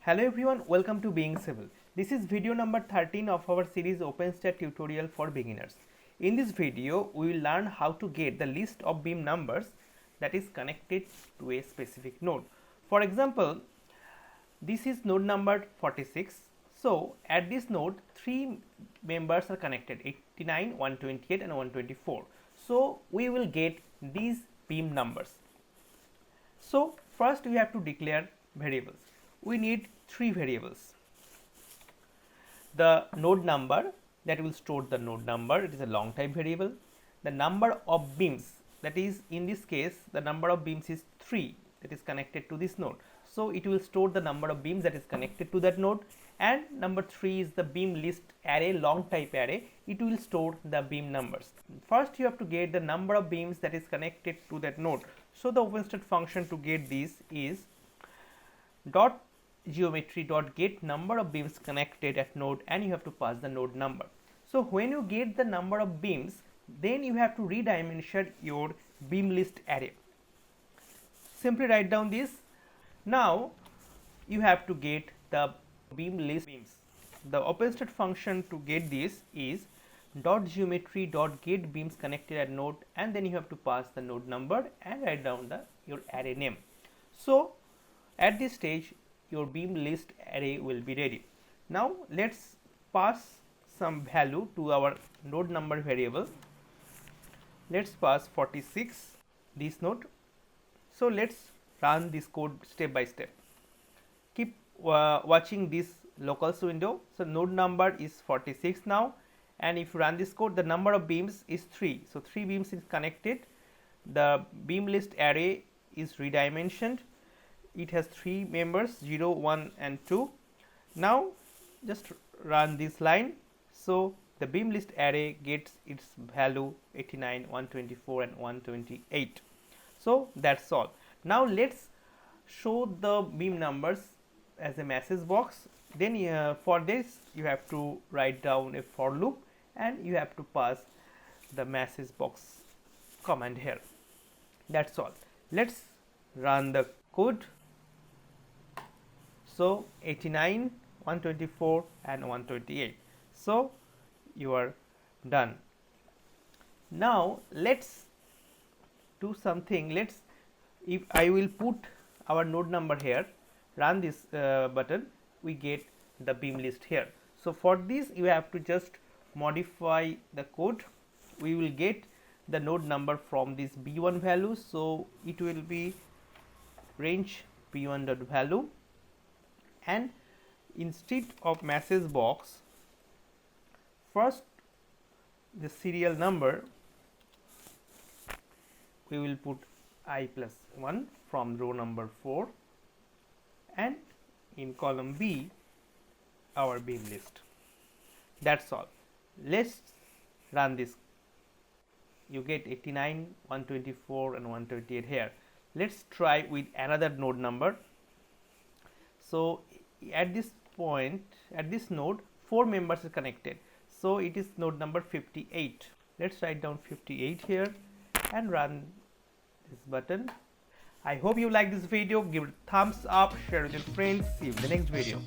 Hello everyone, welcome to Being Civil. This is video number 13 of our series OpenSTAAD tutorial for beginners. In this video, we will learn how to get the list of beam numbers that is connected to a specific node. For example, this is node number 46. So at this node, three members are connected, 89, 128 and 124. So we will get these beam numbers. So first we have to declare variables. We need three variables. The node number, that will store the node number, it is a long type variable. The number of beams, that is in this case the number of beams is 3 that is connected to this node. So it will store the number of beams that is connected to that node, and number 3 is the beam list array, long type array, it will store the beam numbers. First you have to get the number of beams that is connected to that node. So the OpenSTAAD function to get this is dot geometry dot get number of beams connected at node, and you have to pass the node number. So when you get the number of beams, then you have to redimension your beam list array. Simply write down this. Now you have to get the beam list beams. The OpenSTAAD function to get this is dot geometry dot get beams connected at node, and then you have to pass the node number and write down your array name. So at this stage your beam list array will be ready. Now let's pass some value to our node number variable. Let's pass 46 this node. So let's run this code step by step. Keep watching this locals window. So node number is 46 now, and if you run this code, the number of beams is 3. So 3 beams is connected. The beam list array is redimensioned. It has 3 members, 0, 1 and 2. Now just run this line. So the beam list array gets its value 89, 124 and 128. So that's all. Now let's show the beam numbers as a message box. Then for this you have to write down a for loop, and you have to pass the message box command here. That's all. Let's run the code. So 89, 124 and 128. So you are done. Now let's do something. If I will put our node number here, run this button, we get the beam list here. So for this you have to just modify the code. We will get the node number from this b1 value. So it will be range b1 dot value, and instead of message box, first the serial number we will put I plus 1 from row number 4, and in column B our beam list. That's all. Let's run this. You get 89, 124 and 128 here. Let's try with another node number. So at this point, at this node, 4 members are connected. So it is node number 58. Let's write down 58 here and run this button. I hope you like this video. Give it a thumbs up, share with your friends. See you in the next video.